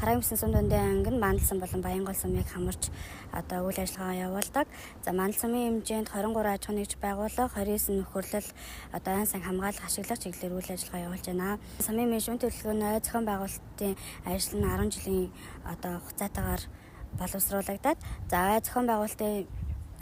Хараа өмсөн сум дундын анги нь Мандал сум болон Баянгол сумыг хамарч одоо үйл ажиллагаа явуулдаг. За Мандал сумын хэмжээнд 23 аж ахуйн нэгж байгууллага, 29 нөхөрлөл одоо айн сан хамгаалах ашиглах чиглэлээр үйл ажиллагаа явуулж байна. Сумын менежмент төлөвлөгөөний зохион байгуулалтын ажил нь 10 жилийн одоо хугацаатаагаар боловсруулагдаад за зохион байгуулалтын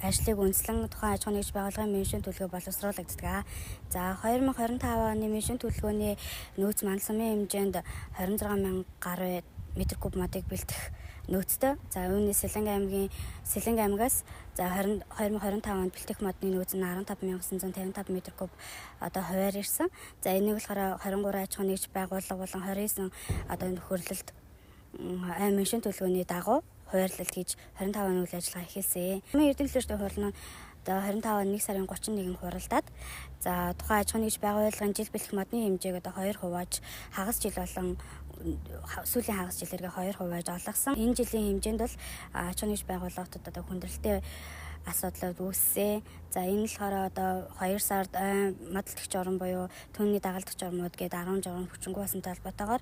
ажлыг үндэслэн тухайн аж ахуйн нэгж байгууллагын менежмент төлөвлөгөө боловсруулагддаг. За 2025 оны менежмент төлөвлөгөөний нөөц Мандал сумын хэмжээнд 26,000 гаруй метр куб модыг бэлдэх нөөцтэй. За үүний Сэлэнг аймгаас за 2025 онд бэлтгэх модны нөөц нь 15,955 метр куб одоо хуваар ирсэн. За энийг болохоор 23 аж ахуйн нэгж байгууллага болон 29 одоо нөхөрлөлд менежмент төлөвлөгөөний дагуу хуваарлалт хийж 25 оны үйл ажиллагаа эхэлсэн. Сумын эрдэмтлэгчдийн хурал нь одоо 25 оны 1 сарын 31-нд хуралдаад за тухайн аж ахуйн нэгж байгууллагын жил бэлтгэх модны хэмжээг одоо 2 хувааж хагас жил болон сүүлийн хагас жилээргээ 2 хувааж олгосон. Энэ жилийн хэмжээнд бол аж ахуйн нэгж байгууллагуудад одоо хүндрэлтэй асуудлууд үүссэн. За энэ нь болохоор одоо 2 сард модалдагч орн буюу түүний дагалдагч ормууд гээд 10 журам хүчингү басантай холбоотойгоор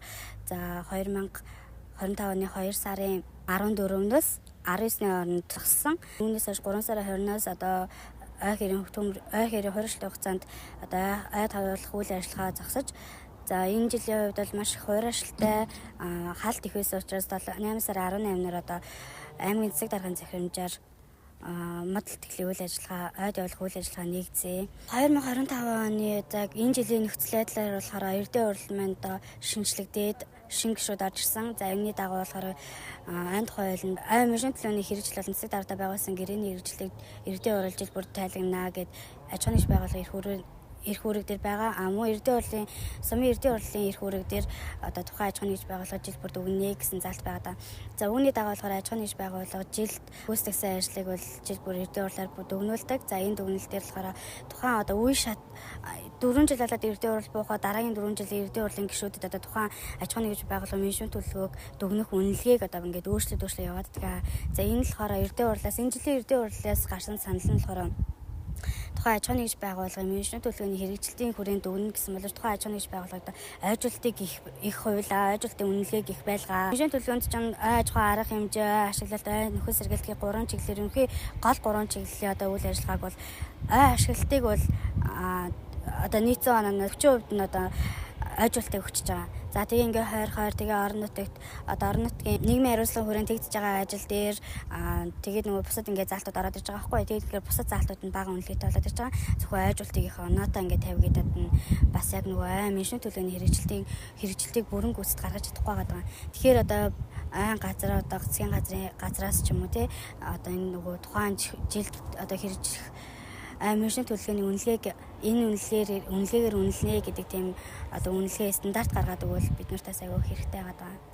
за 2025 оны 2 сарын 14-өөс 19-ний хооронд зогссон. Үүнээс хойш 3 сарын 20-наас одоо ой хэрийн хуурайлтын хугацаанд одоо ой тавуулах үйл ажиллагаа зогсож за энэ жилийн хувьд бол маш их хуурайшилтай хаалт их байсан учраас 8 сарын 18-наар одоо аймгийн засаг даргын захирамжаар модал тэтгэлийн үйл ажиллагаа ойд явуулах үйл ажиллагаа нэгдсэн. 2025 оны яг энэ жилийн нөхцөл байдлаар болохоор эрдэнэ урал маань одоо шинжлэгдээд шинэ гишүүд орж ирсэн. За энэний дагуу болохоор айн тухайланд менежмент төлөвлөгөөний хэрэгжил болон засаг даргад байгуулсан гэрээний хэрэгжлийг эрдэнэ урал жил бүр тайлагнаа гэд аж ахуйн нэгж байгууллага эрх үүрэг дээр байгаа. Мөн сумын эрдэнэ урлын эрх үүрэг дээр одоо тухайн аж ахуйн нэгж байгууллага жил бүр дүгнэ гэсэн залт байгаа. За үүний дагуу болохоор аж ахуйн нэгж байгууллага жилд гүйцэтгэсэн ажлыг бол жил бүр эрдэнэ урлаар дүгнүүлдэг. За энэ дүгнэлт дээр болохоор тухайн одоо үе шат 4 жил болоод эрдэнэ урал буухаа дараагийн 4 жилийн эрдэнэ урлын гишүүдэд одоо тухайн аж ахуйн нэгж байгууллага менежмент төлөвлөгөөг дүгнэх үнэлгээг одоо ингээд өөрчлөлт яваад байгаа. За энэ нь болохоор эрдэнэ урлаас энэ жилийн эрдэнэ урлаас гарсан санал нь болохоор тухайн аж ахуйн нэгж байгууллагын менежмент төлөвлөгөөний хэрэгжилтийн хүрээнд дүгнэн гэсэн бол тухайн аж ахуйн нэгж байгууллагад ойжуулалтыг их хувилаа, ойжуулалтын үнэлгээг их байлгаа. Менежмент төлөвлөгөөнд ч аж ахуйн арга хэмжээ, ашиглалт, нөхөн сэргээлтийн 3 чиглэлээр ерөнхий гол 3 чиглэлийн одоо үйл ажиллагааг бол ашиглалтыг бол одоо нийцэн онооноос 40% нь одоо ойжуулалтыг өгч байгаа. За тэгээ ингээ хойр тэгээ орон нутгийн нийгмийн хариуцлага хүрээнд тэгдэж байгаа ажил дээр тэгээд нөгөө бусад ингээ залтууд ороод ирж байгаа байхгүй. Тэгэхээр бусад залтууд нь бага үнэлгээтэй болоод ирж байгаа. Зөвхөн ойжуулалтыг их оноотой ингээ тавьгээд нь бас яг нөгөө менежмент төлөвлөгөөний хэрэгжилтийг бүрэн гүйцэд гаргаж чадахгүй байгаа. Тэгэхээр одоо газар одоо засгийн газраас ч юм уу те одоо энэ нөгөө тухайн жилд одоо хэрэгжих менежмент төлөвлөгөөний үнэлгээг энэ үнэлгээгээр үнэлнэ гэдэг тийм одоо үнэлгээ стандарт гаргаад өгвөл бид нарт айгүй хэрэгтэй байгаа.